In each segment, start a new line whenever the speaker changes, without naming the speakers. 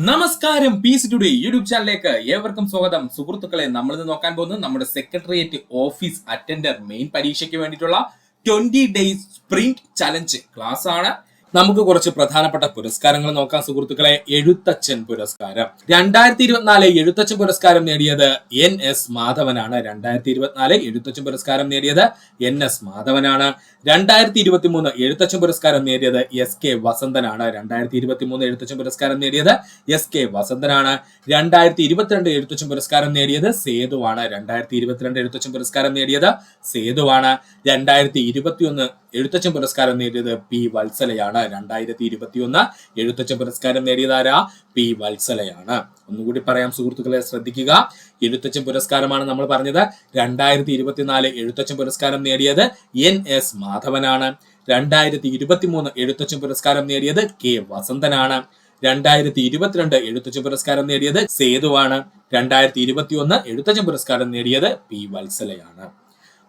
നമസ്കാരം, piece today YouTube ചാനലിലേക്ക് ഏവർക്കും സ്വാഗതം. സുഹൃത്തുക്കളെ, നമ്മൾ ഇന്ന് നോക്കാൻ പോകുന്നത് നമ്മുടെ സെക്രട്ടേറിയറ്റ് ഓഫീസ് അറ്റൻഡർ മെയിൻ പരീക്ഷയ്ക്ക് വേണ്ടിയിട്ടുള്ള 20 ഡേയ്സ് സ്പ്രിന്റ് ചലഞ്ച് ക്ലാസ് ആണ്. നമുക്ക് കുറച്ച് പ്രധാനപ്പെട്ട പുരസ്കാരങ്ങൾ നോക്കാം സുഹൃത്തുക്കളെ. എഴുത്തച്ഛൻ പുരസ്കാരം 2024 എഴുത്തച്ഛൻ പുരസ്കാരം നേടിയത് NS മാധവനാണ്. 2024 എഴുത്തച്ഛൻ പുരസ്കാരം നേടിയത് NS മാധവനാണ്. 2023 എഴുത്തച്ഛൻ പുരസ്കാരം നേടിയത് SK വസന്തനാണ്. 2023 എഴുത്തച്ഛൻ പുരസ്കാരം നേടിയത് SK വസന്തനാണ്. 2022 എഴുത്തച്ഛൻ പുരസ്കാരം നേടിയത് സേതുവാണ്. 2022 എഴുത്തച്ഛൻ പുരസ്കാരം നേടിയത് സേതുവാണ്. 2021 എഴുത്തച്ഛൻ പുരസ്കാരം നേടിയത് P വത്സലയാണ്. 2021 എഴുത്തച്ഛൻ പുരസ്കാരം നേടിയതാരാ? P വത്സലയാണ്. ഒന്നുകൂടി പറയാം സുഹൃത്തുക്കളെ, ശ്രദ്ധിക്കുക. എഴുത്തച്ഛൻ പുരസ്കാരമാണ് നമ്മൾ പറഞ്ഞത്. 2024 എഴുത്തച്ഛൻ പുരസ്കാരം നേടിയത് NS മാധവനാണ്. 2023 എഴുത്തച്ഛൻ പുരസ്കാരം നേടിയത് K വസന്തനാണ്. 2022 എഴുത്തച്ഛൻ പുരസ്കാരം നേടിയത് സേതുവാണ്. 2021 എഴുത്തച്ഛൻ പുരസ്കാരം നേടിയത് P വത്സലയാണ്.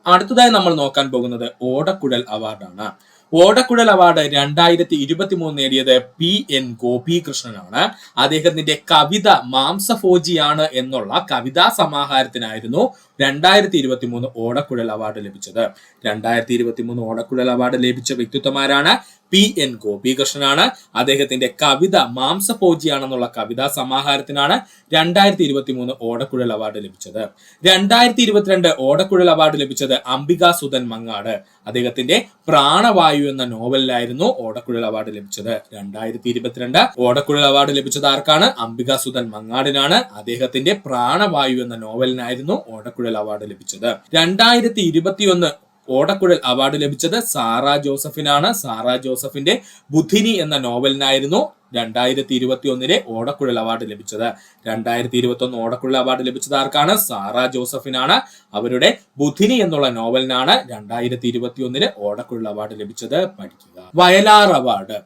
അടുത്തതായി നമ്മൾ നോക്കാൻ പോകുന്നത് ഓടക്കുഴൽ അവാർഡാണ്. ഓടക്കുഴൽ അവാർഡ് 2023 നേടിയത് PN ഗോപികൃഷ്ണനാണ്. അദ്ദേഹത്തിന്റെ കവിത മാംസഭോജിയാണ് എന്നുള്ള കവിതാ സമാഹാരത്തിനായിരുന്നു 2023 ഓടക്കുഴൽ അവാർഡ് ലഭിച്ചത്. 2023 ഓടക്കുഴൽ അവാർഡ് ലഭിച്ച വ്യക്തിത്വമാരാണ്? PN ഗോപികൃഷ്ണനാണ്. അദ്ദേഹത്തിന്റെ കവിത മാംസഭോജിയാണെന്നുള്ള കവിതാ സമാഹാരത്തിനാണ് 2023 ഓടക്കുഴൽ അവാർഡ് ലഭിച്ചത്. 2022 ഓടക്കുഴൽ അവാർഡ് ലഭിച്ചത് അംബികാസുധൻ മങ്ങാട്. അദ്ദേഹത്തിന്റെ പ്രാണവായു എന്ന നോവലിലായിരുന്നു ഓടക്കുഴൽ അവാർഡ് ലഭിച്ചത്. 2022 ഓടക്കുഴൽ അവാർഡ് ലഭിച്ചത് ആർക്കാണ്? അംബികാസുധൻ മങ്ങാടിനാണ്. അദ്ദേഹത്തിന്റെ പ്രാണവായു എന്ന നോവലിനായിരുന്നു ഓടക്കുഴൽ അവാർഡ് ലഭിച്ചത്. 2021 ഓടക്കുഴൽ അവാർഡ് ലഭിച്ചത് സാറാ ജോസഫിനാണ്. സാറാ ജോസഫിന്റെ ബുദ്ധിനി എന്ന നോവലിനായിരുന്നു 2021 ഓടക്കുഴൽ അവാർഡ് ലഭിച്ചത്. 2021 ഓടക്കുഴൽ അവാർഡ് ലഭിച്ചത് ആർക്കാണ്? സാറാ ജോസഫിനാണ്. അവരുടെ ബുദ്ധിനി എന്നുള്ള നോവലിനാണ് 2021 ഓടക്കുഴൽ അവാർഡ് ലഭിച്ചത്. പഠിക്കുക. വയലാർ അവാർഡ്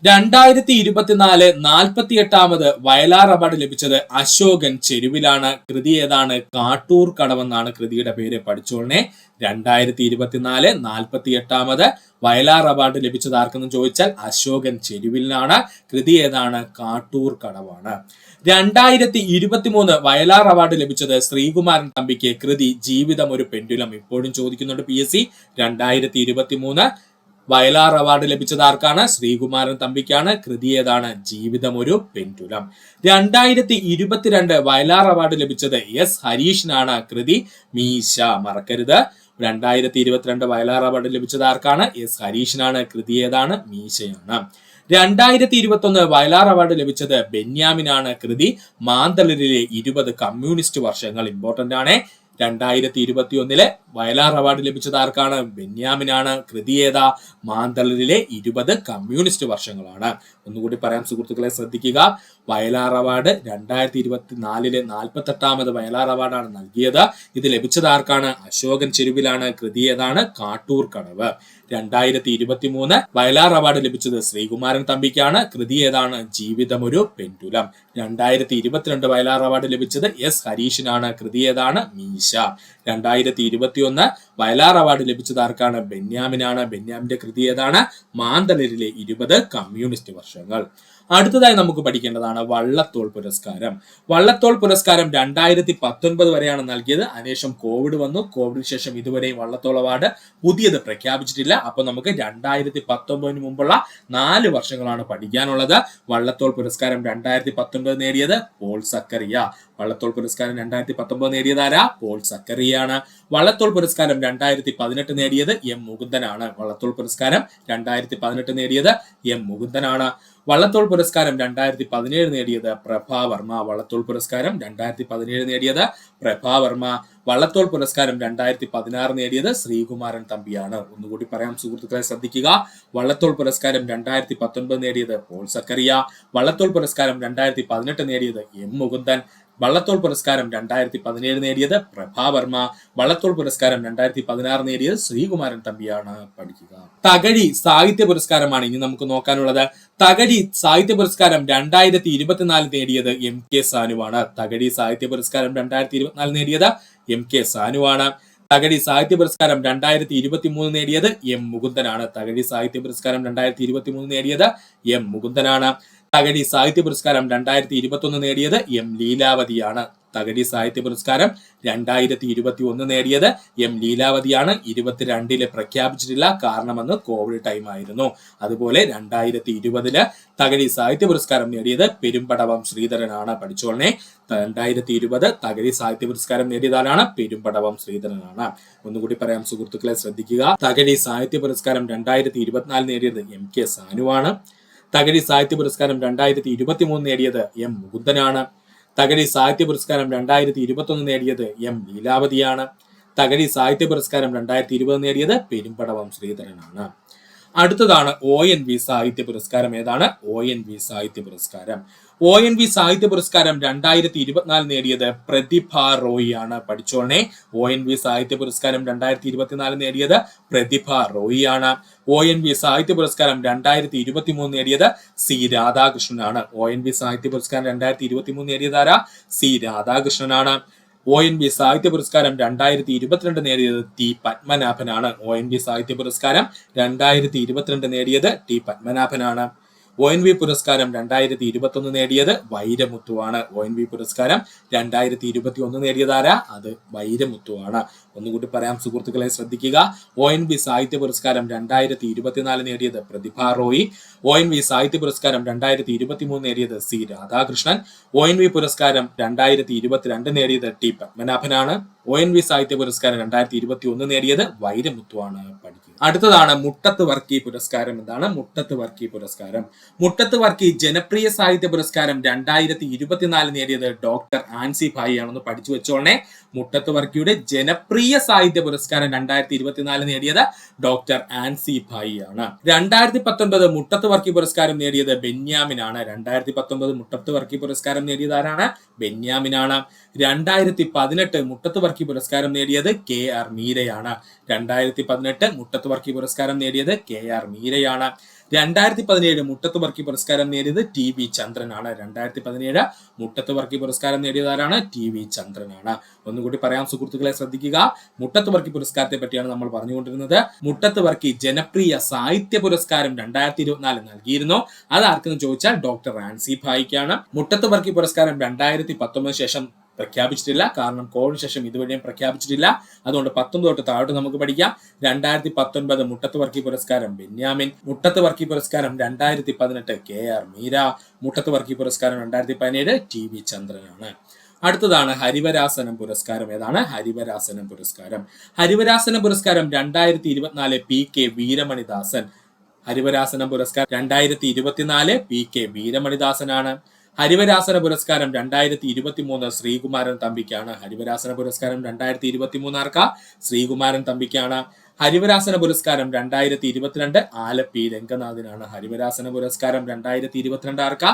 2024 48ാമത് വയലാർ അവാർഡ് ലഭിച്ചത് അശോകൻ ചെരുവിലാണ്. കൃതി ഏതാണ്? കാട്ടൂർ കടവെന്നാണ് കൃതിയുടെ പേര്. പഠിച്ചോളനെ. 2024 48ാമത് വയലാർ അവാർഡ് ലഭിച്ചത് ആർക്കെന്ന് ചോദിച്ചാൽ അശോകൻ ചെരുവിലാണ്. കൃതി ഏതാണ്? കാട്ടൂർ കടവാണ്. 2023 വയലാർ അവാർഡ് ലഭിച്ചത് ശ്രീകുമാരൻ തമ്പിക്ക്. കൃതി ജീവിതം ഒരു പെൻഡുലം. ഇപ്പോഴും ചോദിക്കുന്നുണ്ട് PSC. 2023 വയലാർ അവാർഡ് ലഭിച്ചത് ആർക്കാണ്? ശ്രീകുമാരൻ തമ്പിക്കാണ്. കൃതി ഏതാണ്? ജീവിതം ഒരു പെൻഡുലം. 2022 വയലാർ അവാർഡ് ലഭിച്ചത് S ഹരീഷിനാണ്. കൃതി മീശ. മറക്കരുത്. 2022 വയലാർ അവാർഡ് ലഭിച്ചത് ആർക്കാണ്? S ഹരീഷിനാണ്. കൃതി ഏതാണ്? മീശയാണ്. 2021 വയലാർ അവാർഡ് ലഭിച്ചത് ബെന്യാമിനാണ്. കൃതി മാന്തളിരിലെ 20 കമ്മ്യൂണിസ്റ്റ് വർഷങ്ങൾ. ഇമ്പോർട്ടന്റ് ആണ്. 2021 വയലാർ അവാർഡ് ലഭിച്ചത് ആർക്കാണ്? ബെന്യാമിനാണ്. കൃതി ഏതാ? മാന്തളിരിലെ 20 കമ്മ്യൂണിസ്റ്റ് വർഷങ്ങളാണ്. ഒന്നുകൂടി പറയാം സുഹൃത്തുക്കളെ, ശ്രദ്ധിക്കുക. വയലാർ അവാർഡ് 2024 48ാമത് വയലാർ അവാർഡാണ് നൽകിയത്. ഇത് ലഭിച്ചത് ആർക്കാണ്? അശോകൻ ചെരുവിലാണ്. കൃതി ഏതാണ്? കാട്ടൂർ കടവ്. 2023 വയലാർ അവാർഡ് ലഭിച്ചത് ശ്രീകുമാരൻ തമ്പിക്കാണ്. കൃതി ഏതാണ്? ജീവിതം ഒരു പെൻഡുലം. 2022 വയലാർ അവാർഡ് ലഭിച്ചത് S ഹരീഷിനാണ്. കൃതി ഏതാണ്? മീശ. 2021 വയലാർ അവാർഡ് ലഭിച്ചത് ആർക്കാണ്? ബെന്യാമിനാണ്. ബെന്യാമിന്റെ കൃതി ഏതാണ്? മാന്തളിരിലെ 20 കമ്മ്യൂണിസ്റ്റ് വർഷങ്ങൾ. അടുത്തതായി നമുക്ക് പഠിക്കേണ്ടതാണ് വള്ളത്തോൾ പുരസ്കാരം. വള്ളത്തോൾ പുരസ്കാരം 2019 വരെയാണ് നൽകിയത്. അതിനുശേഷം കോവിഡ് വന്നു. കോവിഡിന് ശേഷം ഇതുവരെയും വള്ളത്തോൾ അവാർഡ് പുതിയത് പ്രഖ്യാപിച്ചിട്ടില്ല. അപ്പൊ നമുക്ക് 2019 മുമ്പുള്ള 4 വർഷങ്ങളാണ് പഠിക്കാനുള്ളത്. വള്ളത്തോൾ പുരസ്കാരം 2019 നേടിയത് പോൾ സക്കറിയ. വള്ളത്തോൾ പുരസ്കാരം 2019 നേടിയത് ആരാ? പോൾ സക്കറിയാണ്. വള്ളത്തോൾ പുരസ്കാരം 2018 നേടിയത് M മുകുന്ദനാണ്. വള്ളത്തോൾ പുരസ്കാരം 2018 നേടിയത് M മുകുന്ദനാണ്. വള്ളത്തോൾ പുരസ്കാരം 2017 നേടിയത് പ്രഭാവർമ്മ. വള്ളത്തോൾ പുരസ്കാരം 2017 നേടിയത് പ്രഭാവർമ്മ. വള്ളത്തോൾ പുരസ്കാരം 2016 നേടിയത് ശ്രീകുമാരൻ തമ്പിയാണ്. ഒന്നുകൂടി പറയാം സുഹൃത്തുക്കളെ, ശ്രദ്ധിക്കുക. വള്ളത്തോൾ പുരസ്കാരം 2019 നേടിയത് പോൾ സക്കറിയ. വള്ളത്തോൾ പുരസ്കാരം 2018 നേടിയത് M മുകുന്ദൻ. വള്ളത്തോൾ പുരസ്കാരം 2017 നേടിയത് പ്രഭാവർമ്മ. വള്ളത്തോൾ പുരസ്കാരം 2016 നേടിയത് ശ്രീകുമാരൻ തമ്പിയാണ്. പഠിക്കുക. തകഴി സാഹിത്യ പുരസ്കാരമാണ് ഇനി നമുക്ക് നോക്കാനുള്ളത്. തകഴി സാഹിത്യ പുരസ്കാരം 2024 നേടിയത് MK സാനുവാണ്. തകഴി സാഹിത്യ പുരസ്കാരം 2024 നേടിയത് MK സാനുവാണ്. തകഴി സാഹിത്യ പുരസ്കാരം 2023 നേടിയത് M മുകുന്ദനാണ്. തകഴി സാഹിത്യ പുരസ്കാരം 2023 നേടിയത് M മുകുന്ദനാണ്. തകഴി സാഹിത്യ പുരസ്കാരം 2021 നേടിയത് എം ലീലാവതിയാണ്. തകഴി സാഹിത്യ പുരസ്കാരം 2021 നേടിയത് എം ലീലാവതിയാണ്. 22 പ്രഖ്യാപിച്ചിട്ടില്ല, കാരണമെന്ന് കോവിഡ് ടൈം ആയിരുന്നു. അതുപോലെ 2020 തകഴി സാഹിത്യ പുരസ്കാരം നേടിയത് പെരുമ്പടവം ശ്രീധരനാണ്. പഠിച്ചോളനെ, 2020 തകഴി സാഹിത്യ പുരസ്കാരം നേടിയതാരാണ്? പെരുമ്പടവം ശ്രീധരനാണ്. ഒന്നുകൂടി പറയാം സുഹൃത്തുക്കളെ, ശ്രദ്ധിക്കുക. തകഴി സാഹിത്യ പുരസ്കാരം 2024 നേടിയത് എം കെ സാനുവാണ്. തകഴി സാഹിത്യ പുരസ്കാരം 2023 നേടിയത് എം മുകുന്ദനാണ്. തകഴി സാഹിത്യ പുരസ്കാരം 2021 നേടിയത് എം ലീലാവതിയാണ്. തകഴി സാഹിത്യ പുരസ്കാരം 2020 നേടിയത് പെരുമ്പടവം ശ്രീധരനാണ്. അടുത്തതാണ് ONV സാഹിത്യ പുരസ്കാരം. ഏതാണ് ONV സാഹിത്യ പുരസ്കാരം? ONV സാഹിത്യ പുരസ്കാരം 2024 നേടിയത് പ്രതിഭ റോയി ആണ്. പഠിച്ചോളനെ, ONV സാഹിത്യ പുരസ്കാരം 2024 നേടിയത് പ്രതിഭ റോയി ആണ്. ONV സാഹിത്യ പുരസ്കാരം 2023 നേടിയത് സി രാധാകൃഷ്ണനാണ്. ONV സാഹിത്യ പുരസ്കാരം 2023 നേടിയതാരാ? സി രാധാകൃഷ്ണനാണ്. ONV സാഹിത്യ പുരസ്കാരം 2022 നേടിയത് ടി പത്മനാഭനാണ്. ONV സാഹിത്യ പുരസ്കാരം 2022 നേടിയത് ടി പത്മനാഭനാണ്. ONV പുരസ്കാരം 2021 നേടിയത് വൈരമുത്തുവാണ്. ONV പുരസ്കാരം 2021 നേടിയതാരാ? അത് വൈരമുത്തുവാണ്. ഒന്നുകൂടി പറയാം സുഹൃത്തുക്കളെ, ശ്രദ്ധിക്കുക. ONV സാഹിത്യ പുരസ്കാരം 2024 നേടിയത് പ്രതിഭ റോയി. ONV സാഹിത്യ പുരസ്കാരം 2023 നേടിയത് സി രാധാകൃഷ്ണൻ. ONV പുരസ്കാരം 2022 നേടിയത് ടി പത്മനാഭനാണ്. ONV സാഹിത്യ പുരസ്കാരം 2021 നേടിയത് വൈരമുത്തുവാണ്. പഠിക്കുക. അടുത്തതാണ് മുട്ടത്ത് വർക്കി പുരസ്കാരം. എന്താണ് മുട്ടത്ത് വർക്കി പുരസ്കാരം? മുട്ടത്ത് വർക്കി ജനപ്രിയ സാഹിത്യ പുരസ്കാരം 2024 നേടിയത് ഡോക്ടർ ആൻസി ഭായി ആണെന്ന് പഠിച്ചു വെച്ചോളനെ. മുട്ടത്ത് വർക്കിയുടെ ജനപ്രിയ സാഹിത്യ പുരസ്കാരം 2024 നേടിയത് ഡോക്ടർ ആൻസി ഭായി ആണ്. 2019 മുട്ടത്ത് വർക്കി പുരസ്കാരം നേടിയത് ബെന്യാമിനാണ്. 2019 മുട്ടത്ത് വർക്കി പുരസ്കാരം നേടിയതാരാണ്? ബെന്യാമിനാണ്. 2018 മുട്ടത്ത് വർക്കി പുരസ്കാരം നേടിയത് KR മീരയാണ്. 2018 മുട്ടത്ത് വർക്കി പുരസ്കാരം നേടിയത് KR മീരയാണ്. 2017 മുട്ടത്ത് വർക്കി പുരസ്കാരം നേടിയത് TV ചന്ദ്രനാണ്. 2017 മുട്ടത്ത് വർക്കി പുരസ്കാരം നേടിയതാരാണ്? TV ചന്ദ്രനാണ്. ഒന്നുകൂടി പറയാം സുഹൃത്തുക്കളെ, ശ്രദ്ധിക്കുക. മുട്ടത്ത് വർക്കി പുരസ്കാരത്തെ പറ്റിയാണ് നമ്മൾ പറഞ്ഞുകൊണ്ടിരുന്നത്. മുട്ടത്ത് വർക്കി ജനപ്രിയ സാഹിത്യ പുരസ്കാരം 2024 നൽകിയിരുന്നു. അത് ആർക്കെന്ന് ചോദിച്ചാൽ ഡോക്ടർ ആൻസി ഭായിക്കാണ്. മുട്ടത്ത് വർക്കി പുരസ്കാരം 2019 ശേഷം പ്രഖ്യാപിച്ചിട്ടില്ല, കാരണം കോവിഡിന് ശേഷം ഇതുവരെയും പ്രഖ്യാപിച്ചിട്ടില്ല. അതുകൊണ്ട് 19 തൊട്ട് താഴോട്ട് നമുക്ക് പഠിക്കാം. 2019 മുട്ടത്ത് വർക്കി പുരസ്കാരം ബെന്യാമിൻ. മുട്ടത്ത് വർക്കി പുരസ്കാരം 2018 KR മീര. മുട്ടത്ത് വർക്കി പുരസ്കാരം 2017 TV ചന്ദ്രനാണ്. അടുത്തതാണ് ഹരിവരാസനം പുരസ്കാരം. ഏതാണ് ഹരിവരാസനം പുരസ്കാരം? ഹരിവരാസനം പുരസ്കാരം 2024 PK വീരമണിദാസൻ. ഹരിവരാസനം പുരസ്കാരം 2024 PK വീരമണിദാസനാണ്. ഹരിവരാസന പുരസ്കാരം 2023 ശ്രീകുമാരൻ തമ്പിക്കാണ്. ഹരിവരാസന പുരസ്കാരം 2023 ആർക്കാ? ശ്രീകുമാരൻ തമ്പിക്കാണ്. ഹരിവരാസന പുരസ്കാരം 2022 ആലപ്പി രംഗനാഥിനാണ്. ഹരിവരാസന പുരസ്കാരം 2022 ആർക്കാ?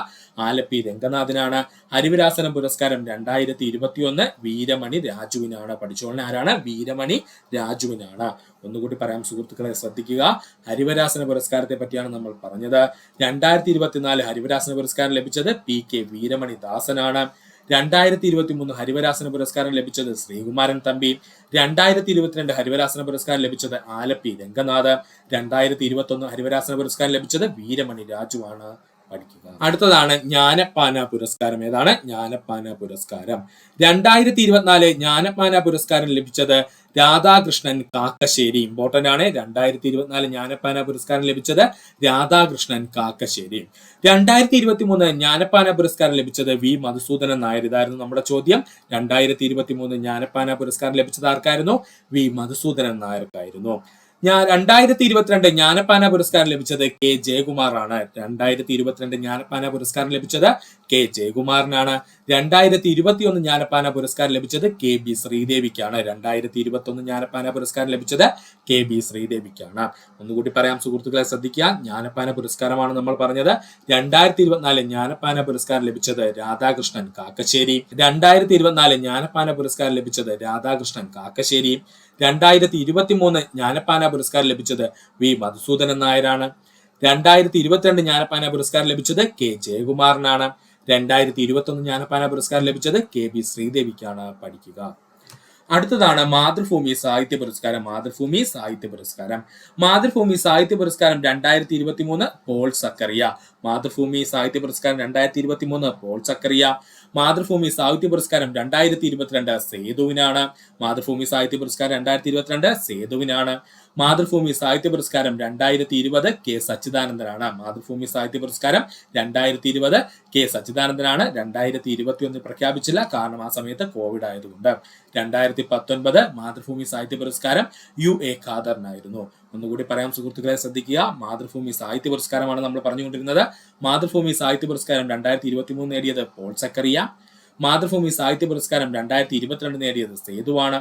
ആലപ്പി രംഗനാഥിനാണ്. ഹരിവരാസന പുരസ്കാരം 2021 വീരമണി രാജുവിനാണ്. പഠിച്ചോളെ, ആരാണ്? വീരമണി രാജുവിനാണ്. ഒന്നുകൂടി പറയാം സുഹൃത്തുക്കളെ, ശ്രദ്ധിക്കുക. ഹരിവരാസന പുരസ്കാരത്തെ പറ്റിയാണ് നമ്മൾ പറഞ്ഞത്. 2024 ഹരിവരാസന പുരസ്കാരം ലഭിച്ചത് PK വീരമണി ദാസനാണ്. 2023 ഹരിവരാസന പുരസ്കാരം ലഭിച്ചത് ശ്രീകുമാരൻ തമ്പി. 2022 ഹരിവരാസന പുരസ്കാരം ലഭിച്ചത് ആലപ്പി രംഗനാഥ്. 2021 ഹരിവരാസന പുരസ്കാരം ലഭിച്ചത് വീരമണി രാജുവാണ്. പഠിക്കുക. അടുത്തതാണ് ജ്ഞാനപ്പാന പുരസ്കാരം. ഏതാണ് ജ്ഞാനപ്പാന പുരസ്കാരം? 2024 ജ്ഞാനപ്പാന പുരസ്കാരം ലഭിച്ചത് രാധാകൃഷ്ണൻ കാക്കശ്ശേരി. ഇമ്പോർട്ടന്റ് ആണ്. 2024 ജ്ഞാനപ്പാന പുരസ്കാരം ലഭിച്ചത് രാധാകൃഷ്ണൻ കാക്കശ്ശേരി. 2023 ജ്ഞാനപ്പാന പുരസ്കാരം ലഭിച്ചത് വി മധുസൂദനൻ നായർ. ഇതായിരുന്നു നമ്മുടെ ചോദ്യം. 2023 ജ്ഞാനപ്പാന പുരസ്കാരം ലഭിച്ചത് ആർക്കായിരുന്നു? വി മധുസൂദനൻ നായർക്കായിരുന്നു. 2022 ജ്ഞാനപ്പാന പുരസ്കാരം ലഭിച്ചത് കെ ജയകുമാറാണ്. 2022 ജ്ഞാനപ്പാന പുരസ്കാരം ലഭിച്ചത് കെ ജയകുമാറിനാണ്. 2021 ജ്ഞാനപ്പാന പുരസ്കാരം ലഭിച്ചത് KB ശ്രീദേവിക്കാണ്. 2021 ജ്ഞാനപ്പാന പുരസ്കാരം ലഭിച്ചത് KB ശ്രീദേവിക്കാണ്. ഒന്നുകൂടി പറയാം സുഹൃത്തുക്കളെ, ശ്രദ്ധിക്കുക. ജ്ഞാനപ്പാന പുരസ്കാരമാണ് നമ്മൾ പറഞ്ഞത്. 2024 ജ്ഞാനപ്പാന പുരസ്കാരം ലഭിച്ചത് രാധാകൃഷ്ണൻ കാക്കശ്ശേരി. 2024 ജ്ഞാനപ്പാന പുരസ്കാരം ലഭിച്ചത് രാധാകൃഷ്ണൻ കാക്കശ്ശേരി. 2023 ജ്ഞാനപ്പാന പുരസ്കാരം ലഭിച്ചത് വി മധുസൂദനൻ നായരാണ്. 2022 ജ്ഞാനപ്പാന പുരസ്കാരം ലഭിച്ചത് കെ ജയകുമാറിനാണ്. 2021 ജ്ഞാനപ്പാന പുരസ്കാരം ലഭിച്ചത് KB ശ്രീദേവിക്കാണ്. പഠിക്കുക. അടുത്തതാണ് മാതൃഭൂമി സാഹിത്യ പുരസ്കാരം. മാതൃഭൂമി സാഹിത്യ പുരസ്കാരം. മാതൃഭൂമി സാഹിത്യ പുരസ്കാരം 2023 പോൾ സക്കറിയ. മാതൃഭൂമി സാഹിത്യ പുരസ്കാരം 2023 പോൾ സക്കറിയ. മാതൃഭൂമി സാഹിത്യ പുരസ്കാരം 2022 സേതുവിനാണ്. മാതൃഭൂമി സാഹിത്യ പുരസ്കാരം 2022 സേതുവിനാണ്. മാതൃഭൂമി സാഹിത്യ പുരസ്കാരം 2020 കെ സച്ചിദാനന്ദനാണ്. മാതൃഭൂമി സാഹിത്യ പുരസ്കാരം 2020 കെ സച്ചിദാനന്ദനാണ്. 2021 പ്രഖ്യാപിച്ചില്ല, കാരണം ആ സമയത്ത് കോവിഡ് ആയതുകൊണ്ട്. 2019 മാതൃഭൂമി സാഹിത്യ പുരസ്കാരം UA ഖാദറിനായിരുന്നു. ഒന്നുകൂടി പറയാം സുഹൃത്തുക്കളെ, ശ്രദ്ധിക്കുക. മാതൃഭൂമി സാഹിത്യ പുരസ്കാരമാണ് നമ്മൾ പറഞ്ഞുകൊണ്ടിരുന്നത്. മാതൃഭൂമി സാഹിത്യ പുരസ്കാരം 2023 നേടിയത് പോൾ സക്കറിയ. മാതൃഭൂമി സാഹിത്യ പുരസ്കാരം 2022 നേടിയത് സേതുവാണ്.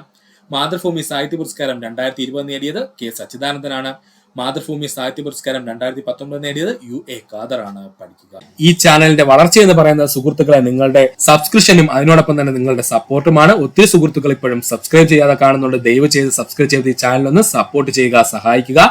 മാതൃഭൂമി സാഹിത്യ പുരസ്കാരം 2020 നേടിയത് കെ സച്ചിദാനന്ദനാണ്. മാതൃഭൂമി സാഹിത്യ പുരസ്കാരം 2019 നേടിയത് UA ഖാദറാണ്. പഠിക്കുക. ഈ ചാനലിന്റെ വളർച്ച എന്ന് പറയുന്ന സുഹൃത്തുക്കളെ നിങ്ങളുടെ സബ്സ്ക്രിപ്ഷനും അതിനോടൊപ്പം തന്നെ നിങ്ങളുടെ സപ്പോർട്ടുമാണ്. ഒത്തിരി സുഹൃത്തുക്കൾ ഇപ്പോഴും സബ്സ്ക്രൈബ് ചെയ്യാതെ കാണുന്നുണ്ട്. ദയവ് ചെയ്ത് സബ്സ്ക്രൈബ് ചെയ്ത് ഈ ചാനൽ ഒന്ന് സപ്പോർട്ട് ചെയ്യുക, സഹായിക്കുക.